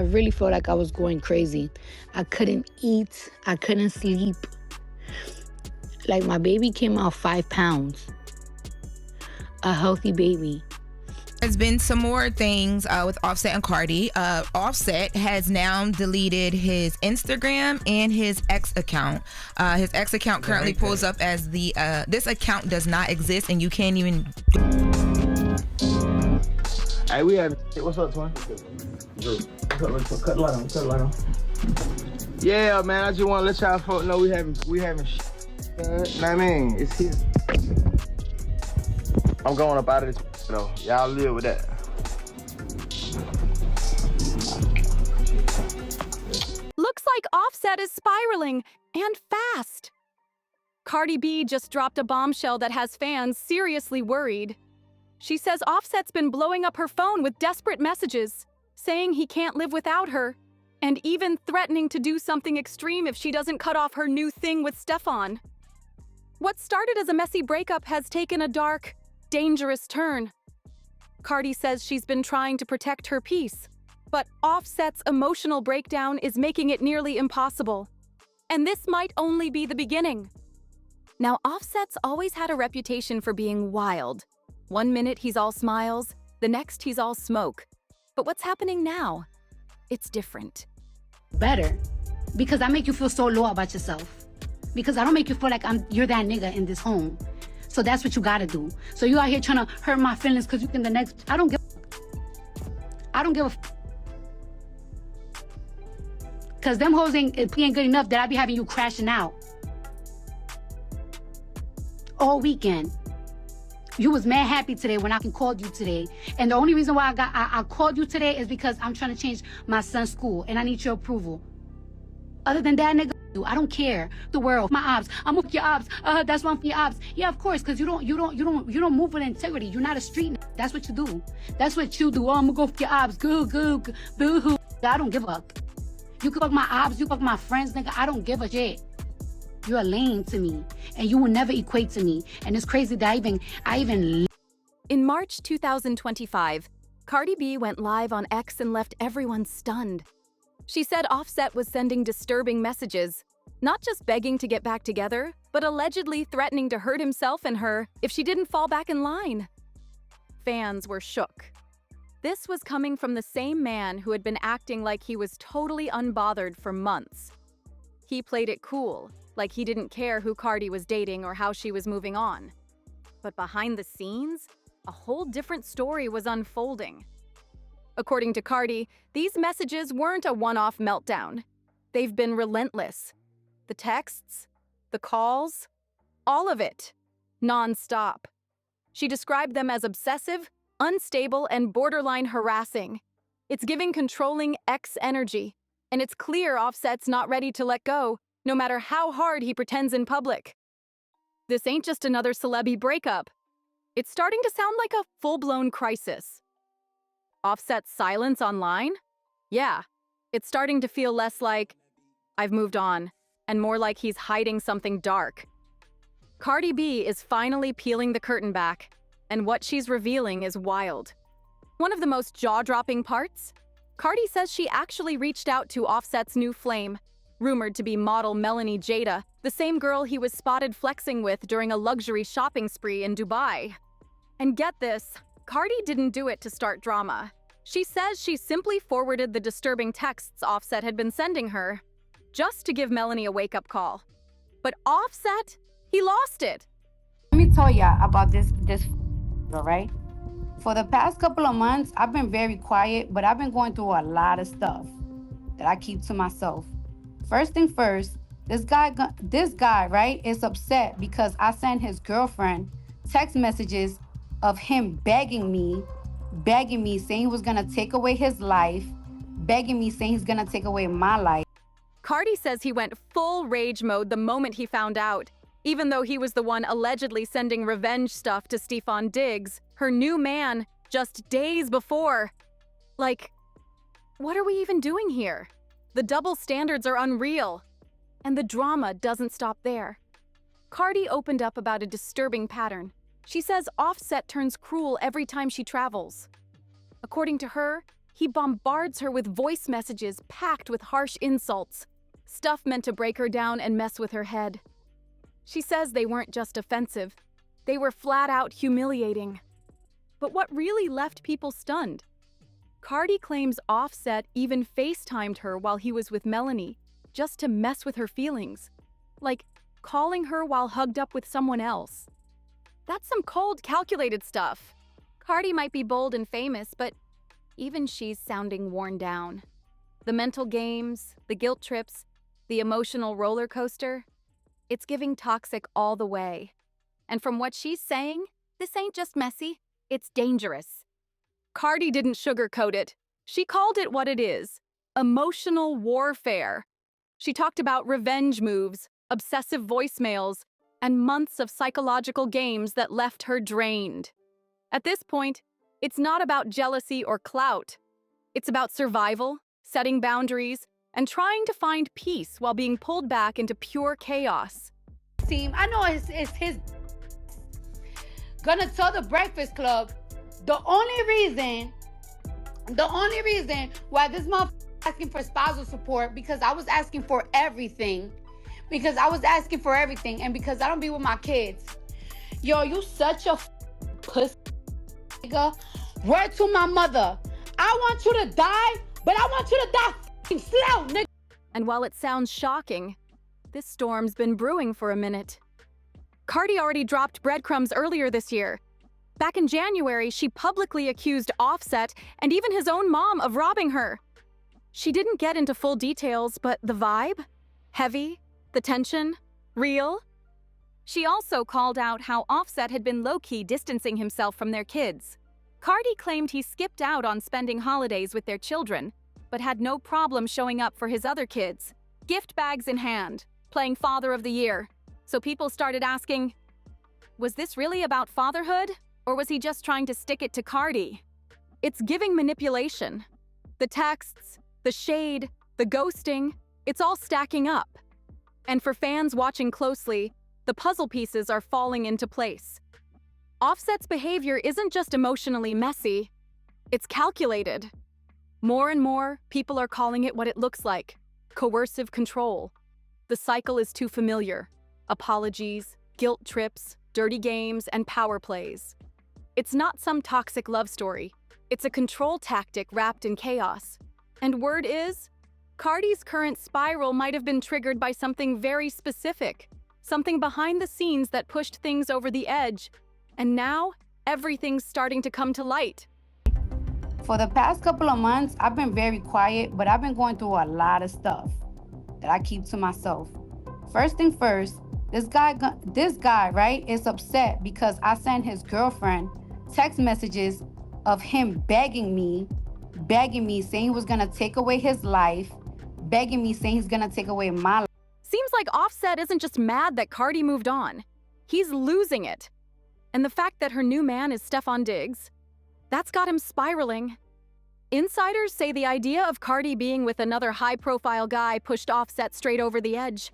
I really felt like I was going crazy. I couldn't eat. I couldn't sleep. Like, my baby came out 5 pounds. A healthy baby. There's been some more things with Offset and Cardi. Offset has now deleted his Instagram and his X account. His X account currently pulls up as the this account does not exist, and you can't even. Hey, we have. What's up, Twin? Drew. Cut the light on. Cut the light on. Yeah, man. I just want to let y'all folk know we having. Know what I mean? It's here. I'm going up out of this. though. Y'all live with that. Looks like Offset is spiraling, and fast. Cardi B just dropped a bombshell that has fans seriously worried. She says Offset's been blowing up her phone with desperate messages, saying he can't live without her, and even threatening to do something extreme if she doesn't cut off her new thing with Stefon. What started as a messy breakup has taken a dark, dangerous turn. Cardi says she's been trying to protect her peace, but Offset's emotional breakdown is making it nearly impossible. And this might only be the beginning. Now, Offset's always had a reputation for being wild. One minute he's all smiles, the next he's all smoke. But what's happening now? It's different. Better, because I make you feel so low about yourself. Because I don't make you feel like you're that nigga in this home. So that's what you gotta do. So you out here trying to hurt my feelings because you think the next, I don't give a because them hoes ain't good enough that I be having you crashing out all weekend. You was mad happy today when I called you today. And the only reason why I called you today is because I'm trying to change my son's school and I need your approval. Other than that, nigga, I don't care. The world, my ops. I'm with your ops. That's one for your ops. Yeah, of course, because you don't move with integrity. You're not a street nigga. That's what you do. That's what you do. Oh, I'm gonna go for your ops. Boo hoo. I don't give up. You can fuck my ops, you fuck my friends, nigga. I don't give a shit. You're a lame to me, and you will never equate to me. And it's crazy that I even. In March 2025, Cardi B went live on X and left everyone stunned. She said Offset was sending disturbing messages, not just begging to get back together, but allegedly threatening to hurt himself and her if she didn't fall back in line. Fans were shook. This was coming from the same man who had been acting like he was totally unbothered for months. He played it cool, like he didn't care who Cardi was dating or how she was moving on. But behind the scenes, a whole different story was unfolding. According to Cardi, these messages weren't a one-off meltdown. They've been relentless. The texts, the calls, all of it, non-stop. She described them as obsessive, unstable, and borderline harassing. It's giving controlling X energy, and it's clear Offset's not ready to let go, no matter how hard he pretends in public. This ain't just another celeb breakup. It's starting to sound like a full-blown crisis. Offset's silence online? Yeah, it's starting to feel less like, I've moved on, and more like he's hiding something dark. Cardi B is finally peeling the curtain back, and what she's revealing is wild. One of the most jaw-dropping parts? Cardi says she actually reached out to Offset's new flame, rumored to be model Melanie Jada, the same girl he was spotted flexing with during a luxury shopping spree in Dubai. And get this, Cardi didn't do it to start drama. She says she simply forwarded the disturbing texts Offset had been sending her, just to give Melanie a wake-up call. But Offset, he lost it. Let me tell ya about this, all right? For the past couple of months, I've been very quiet, but I've been going through a lot of stuff that I keep to myself. First thing first, this guy, right, is upset because I sent his girlfriend text messages of him begging me, saying he was gonna take away his life, begging me, saying he's gonna take away my life. Cardi says he went full rage mode the moment he found out, even though he was the one allegedly sending revenge stuff to Stefon Diggs, her new man, just days before. Like, what are we even doing here? The double standards are unreal. And the drama doesn't stop there. Cardi opened up about a disturbing pattern. She says Offset turns cruel every time she travels. According to her, He bombards her with voice messages packed with harsh insults, stuff meant to break her down and mess with her head. She says they weren't just offensive, they were flat out humiliating. But what really left people stunned? Cardi claims Offset even FaceTimed her while he was with Melanie, just to mess with her feelings. Like calling her while hugged up with someone else. That's some cold, calculated stuff. Cardi might be bold and famous, but even she's sounding worn down. The mental games, the guilt trips, the emotional roller coaster, it's giving toxic all the way. And from what she's saying, this ain't just messy, it's dangerous. Cardi didn't sugarcoat it. She called it what it is: emotional warfare. She talked about revenge moves, obsessive voicemails, and months of psychological games that left her drained. At this point, it's not about jealousy or clout. It's about survival, setting boundaries, and trying to find peace while being pulled back into pure chaos. Team, I know it's his gonna tell the Breakfast Club the only reason why this motherfucker asking for spousal support, because I was asking for everything. And because I don't be with my kids. Yo, you such a pussy, nigga. Word to my mother. I want you to die, but I want you to die slow, nigga. And while it sounds shocking, this storm's been brewing for a minute. Cardi already dropped breadcrumbs earlier this year. Back in January, she publicly accused Offset and even his own mom of robbing her. She didn't get into full details, but the vibe? Heavy? The tension? Real? She also called out how Offset had been low-key distancing himself from their kids. Cardi claimed he skipped out on spending holidays with their children, but had no problem showing up for his other kids, gift bags in hand, playing Father of the Year. So people started asking, was this really about fatherhood? Or was he just trying to stick it to Cardi? It's giving manipulation. The texts, the shade, the ghosting, it's all stacking up. And for fans watching closely, the puzzle pieces are falling into place. Offset's behavior isn't just emotionally messy, it's calculated. More and more, people are calling it what it looks like: coercive control. The cycle is too familiar: apologies, guilt trips, dirty games, and power plays. It's not some toxic love story. It's a control tactic wrapped in chaos. And word is, Cardi's current spiral might have been triggered by something very specific, something behind the scenes that pushed things over the edge. And now, everything's starting to come to light. For the past couple of months, I've been very quiet, but I've been going through a lot of stuff that I keep to myself. First thing first, this guy, right, is upset because I sent his girlfriend text messages of him begging me, saying he was gonna take away his life, begging me, saying he's gonna take away my life. Seems like Offset isn't just mad that Cardi moved on. He's losing it. And the fact that her new man is Stefon Diggs, that's got him spiraling. Insiders say the idea of Cardi being with another high-profile guy pushed Offset straight over the edge.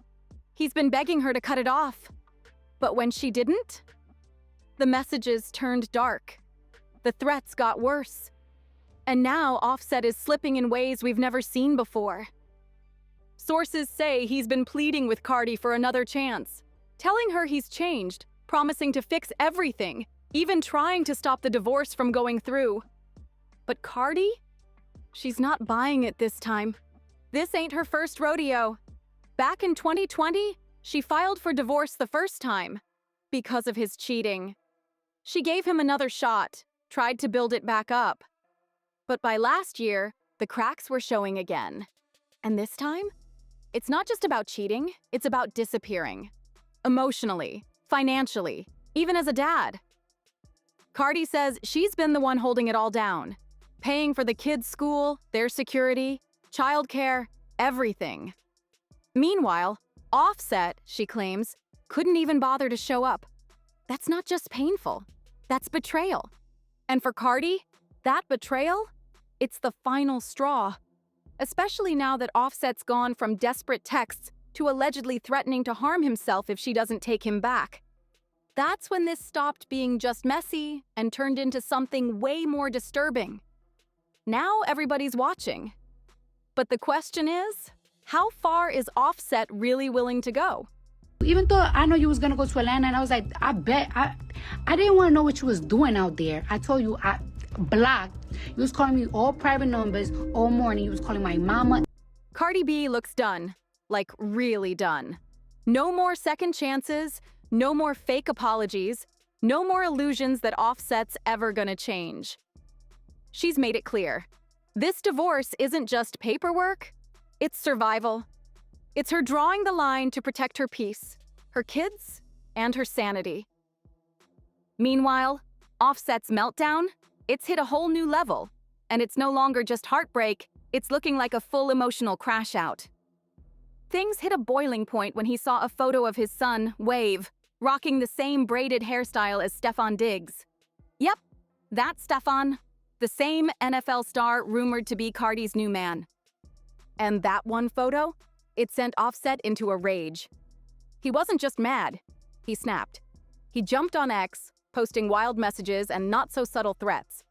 He's been begging her to cut it off. But when she didn't, the messages turned dark. The threats got worse. And now Offset is slipping in ways we've never seen before. Sources say he's been pleading with Cardi for another chance, telling her he's changed, promising to fix everything, even trying to stop the divorce from going through. But Cardi? She's not buying it this time. This ain't her first rodeo. Back in 2020, she filed for divorce the first time because of his cheating. She gave him another shot, tried to build it back up. But by last year, the cracks were showing again. And this time, it's not just about cheating, it's about disappearing. Emotionally, financially, even as a dad. Cardi says she's been the one holding it all down, paying for the kids' school, their security, childcare, everything. Meanwhile, Offset, she claims, couldn't even bother to show up. That's not just painful, that's betrayal. And for Cardi, that betrayal, it's the final straw. Especially now that Offset's gone from desperate texts to allegedly threatening to harm himself if she doesn't take him back. That's when this stopped being just messy and turned into something way more disturbing. Now everybody's watching. But the question is, how far is Offset really willing to go? Even though I know you was gonna go to Atlanta, and I was like, I didn't want to know what you was doing out there. I told you I blocked. You was calling me all private numbers all morning. You was calling my mama. Cardi B looks done, like really done. No more second chances, no more fake apologies, no more illusions that Offset's ever gonna change. She's made it clear. This divorce isn't just paperwork, it's survival. It's her drawing the line to protect her peace, her kids, and her sanity. Meanwhile, Offset's Meltdown, it's hit a whole new level, and it's no longer just heartbreak, it's looking like a full emotional crash out. Things hit a boiling point when he saw a photo of his son, Wave, rocking the same braided hairstyle as Stefon Diggs. Yep, that's Stefon, the same NFL star rumored to be Cardi's new man. And that one photo, it sent Offset into a rage. He wasn't just mad, he snapped. He jumped on X, posting wild messages and not-so-subtle threats.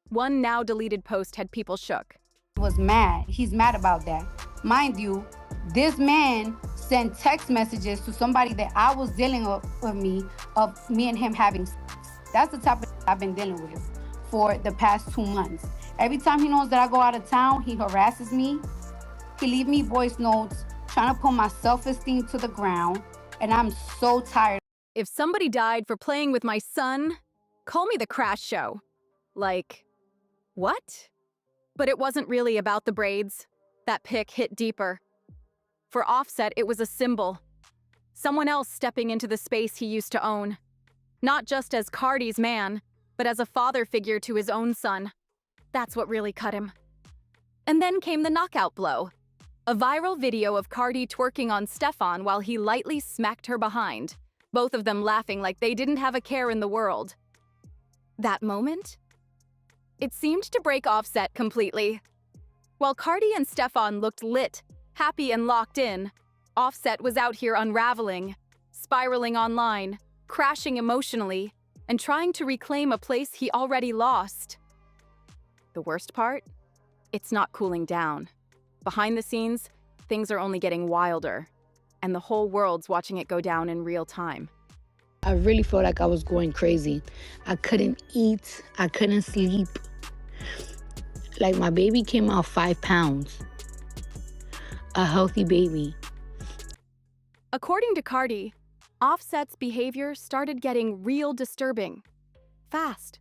One now-deleted post had people shook. Was mad. He's mad about that. Mind you, this man sent text messages to somebody that I was dealing with me and him having sex. That's the type of I've been dealing with for the past 2 months. Every time he knows that I go out of town, he harasses me. He leave me voice notes, trying to put my self-esteem to the ground, and I'm so tired. If somebody died for playing with my son, call me the Crash Show. Like, what? But it wasn't really about the braids. That pic hit deeper. For Offset, it was a symbol. Someone else stepping into the space he used to own. Not just as Cardi's man, but as a father figure to his own son. That's what really cut him. And then came the knockout blow. A viral video of Cardi twerking on Stefon while he lightly smacked her behind, both of them laughing like they didn't have a care in the world. That moment? It seemed to break Offset completely. While Cardi and Stefon looked lit, happy and locked in, Offset was out here unraveling, spiraling online, crashing emotionally, and trying to reclaim a place he already lost. The worst part? It's not cooling down. Behind the scenes, things are only getting wilder, and the whole world's watching it go down in real time. I really felt like I was going crazy. I couldn't eat, I couldn't sleep. Like, my baby came out 5 pounds. A healthy baby. According to Cardi, Offset's behavior started getting real disturbing. Fast.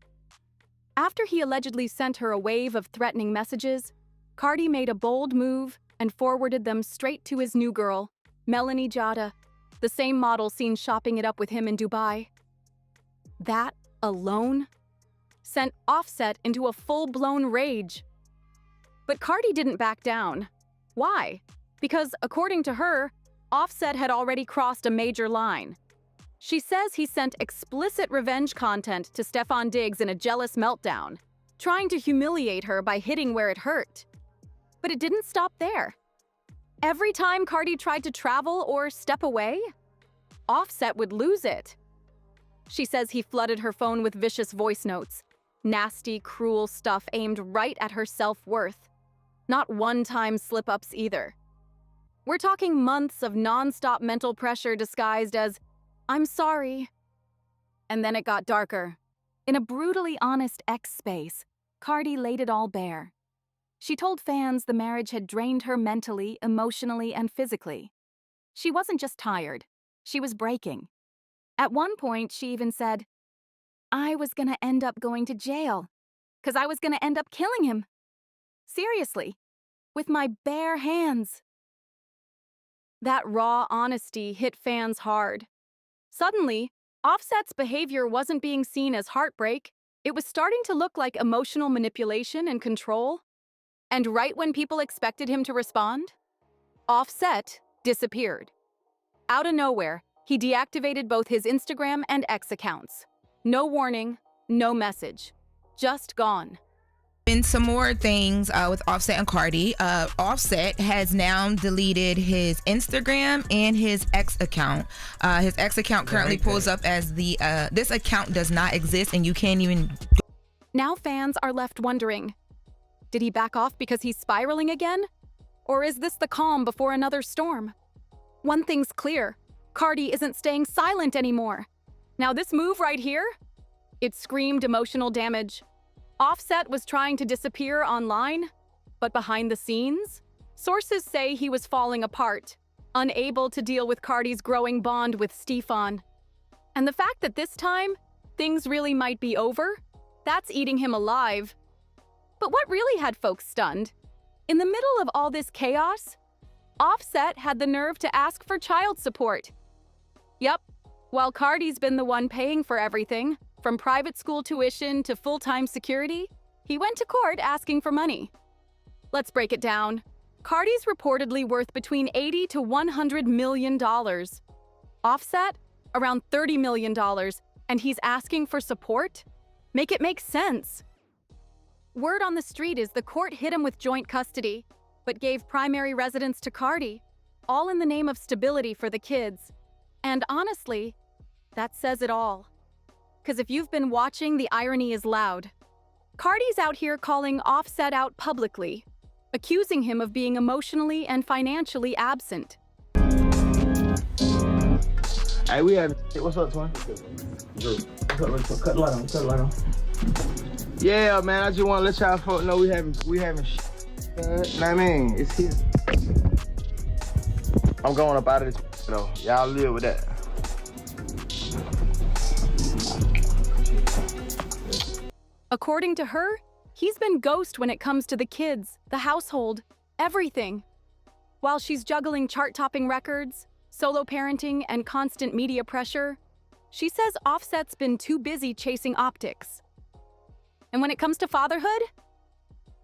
After he allegedly sent her a wave of threatening messages, Cardi made a bold move and forwarded them straight to his new girl, Melanie Jada, the same model seen shopping it up with him in Dubai. That alone sent Offset into a full-blown rage. But Cardi didn't back down. Why? Because, according to her, Offset had already crossed a major line. She says he sent explicit revenge content to Stefon Diggs in a jealous meltdown, trying to humiliate her by hitting where it hurt. But it didn't stop there. Every time Cardi tried to travel or step away, Offset would lose it. She says he flooded her phone with vicious voice notes, nasty, cruel stuff aimed right at her self-worth. Not one-time slip-ups either. We're talking months of non-stop mental pressure disguised as, "I'm sorry." And then it got darker. In a brutally honest X space, Cardi laid it all bare. She told fans the marriage had drained her mentally, emotionally, and physically. She wasn't just tired, she was breaking. At one point, she even said, "I was gonna end up going to jail, 'cause I was gonna end up killing him. Seriously, with my bare hands." That raw honesty hit fans hard. Suddenly, Offset's behavior wasn't being seen as heartbreak, it was starting to look like emotional manipulation and control. And right when people expected him to respond, Offset disappeared. Out of nowhere, he deactivated both his Instagram and X accounts. No warning, no message. Just gone. And some more things with Offset and Cardi. Offset has now deleted his Instagram and his X account. His X account currently pulls up as this account does not exist and you can't even... Now fans are left wondering, Did he back off because he's spiraling again? Or is this the calm before another storm? One thing's clear. Cardi isn't staying silent anymore. Now this move right here, it screamed emotional damage. Offset was trying to disappear online, but behind the scenes, sources say he was falling apart, unable to deal with Cardi's growing bond with Stefon. And the fact that this time, things really might be over, that's eating him alive. But what really had folks stunned? In the middle of all this chaos, Offset had the nerve to ask for child support. Yep, while Cardi's been the one paying for everything, from private school tuition to full-time security, he went to court asking for money. Let's break it down. Cardi's reportedly worth between $80 to $100 million. Offset, around $30 million, and he's asking for support? Make it make sense. Word on the street is the court hit him with joint custody, but gave primary residence to Cardi, all in the name of stability for the kids. And honestly, that says it all. Because if you've been watching, the irony is loud. Cardi's out here calling Offset out publicly, accusing him of being emotionally and financially absent. Hey, we have. What's up, twin? Drew. Cut the light on. Cut the light on. Yeah, man. I just want to let y'all folk know we having. Know what I mean? It's here. I'm going up out of this though. Y'all live with that. According to her, he's been ghost when it comes to the kids, the household, everything. While she's juggling chart-topping records, solo parenting, and constant media pressure, she says Offset's been too busy chasing optics. And when it comes to fatherhood,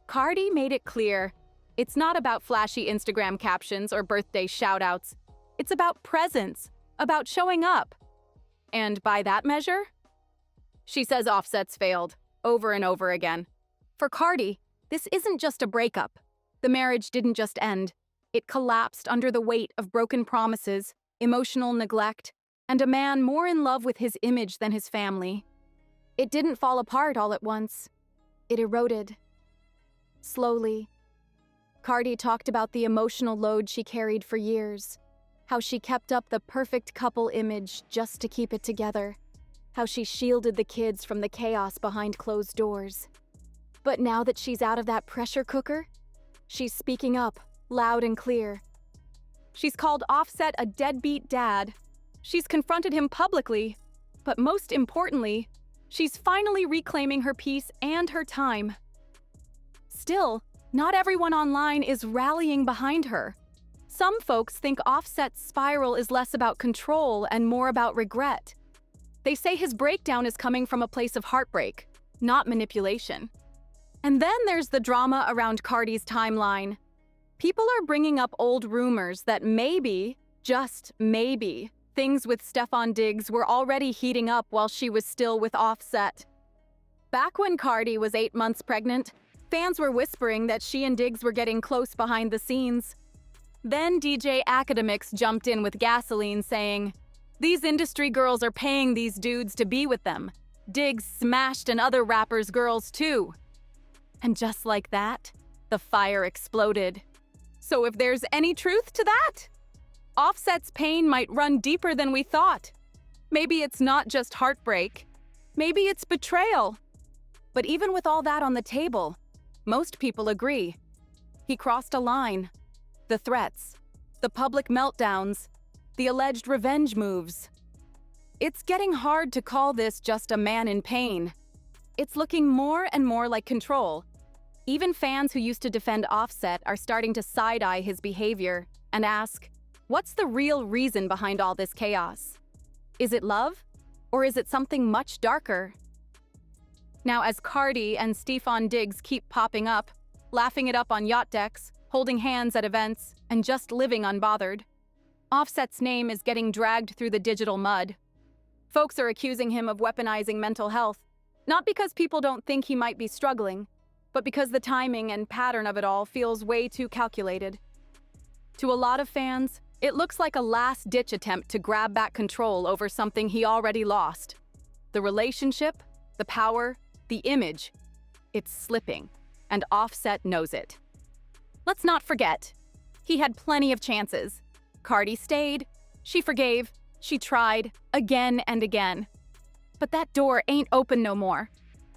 Cardi made it clear. It's not about flashy Instagram captions or birthday shout-outs. It's about presence, about showing up. And by that measure, she says Offset's failed, over and over again. For Cardi, this isn't just a breakup. The marriage didn't just end. It collapsed under the weight of broken promises, emotional neglect, and a man more in love with his image than his family. It didn't fall apart all at once. It eroded. Slowly. Cardi talked about the emotional load she carried for years, how she kept up the perfect couple image just to keep it together, how she shielded the kids from the chaos behind closed doors. But now that she's out of that pressure cooker, she's speaking up, loud and clear. She's called Offset a deadbeat dad. She's confronted him publicly, but most importantly, she's finally reclaiming her peace and her time. Still, not everyone online is rallying behind her. Some folks think Offset's spiral is less about control and more about regret. They say his breakdown is coming from a place of heartbreak, not manipulation. And then there's the drama around Cardi's timeline. People are bringing up old rumors that maybe, just maybe, things with Stefon Diggs were already heating up while she was still with Offset. Back when Cardi was 8 months pregnant, fans were whispering that she and Diggs were getting close behind the scenes. Then DJ Academics jumped in with gasoline saying, "These industry girls are paying these dudes to be with them. Diggs smashed and other rappers' girls too." And just like that, the fire exploded. So if there's any truth to that, Offset's pain might run deeper than we thought. Maybe it's not just heartbreak. Maybe it's betrayal. But even with all that on the table, most people agree. He crossed a line. The threats, the public meltdowns, the alleged revenge moves. It's getting hard to call this just a man in pain. It's looking more and more like control. Even fans who used to defend Offset are starting to side-eye his behavior and ask, what's the real reason behind all this chaos? Is it love? Or is it something much darker? Now, as Cardi and Stefon Diggs keep popping up, laughing it up on yacht decks, holding hands at events, and just living unbothered, Offset's name is getting dragged through the digital mud. Folks are accusing him of weaponizing mental health, not because people don't think he might be struggling, but because the timing and pattern of it all feels way too calculated. To a lot of fans, it looks like a last-ditch attempt to grab back control over something he already lost. The relationship, the power, the image. It's slipping, and Offset knows it. Let's not forget, he had plenty of chances. Cardi stayed, she forgave, she tried, again and again. But that door ain't open no more.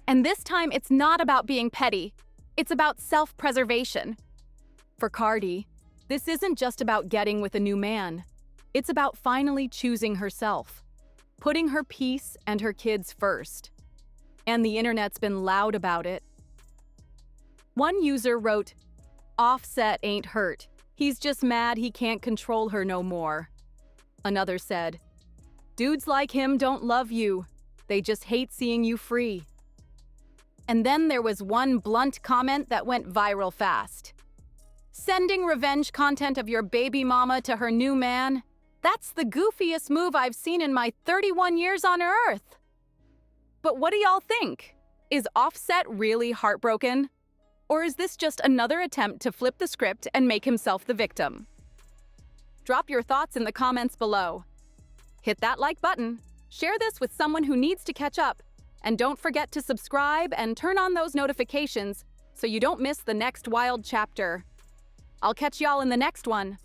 And this time it's not about being petty, it's about self-preservation. For Cardi, this isn't just about getting with a new man. It's about finally choosing herself, putting her peace and her kids first. And the internet's been loud about it. One user wrote, "Offset ain't hurt. He's just mad he can't control her no more." Another said, "Dudes like him don't love you. They just hate seeing you free." And then there was one blunt comment that went viral fast. "Sending revenge content of your baby mama to her new man? That's the goofiest move I've seen in my 31 years on Earth." But what do y'all think? Is Offset really heartbroken? Or is this just another attempt to flip the script and make himself the victim? Drop your thoughts in the comments below. Hit that like button, share this with someone who needs to catch up, and don't forget to subscribe and turn on those notifications so you don't miss the next wild chapter. I'll catch y'all in the next one.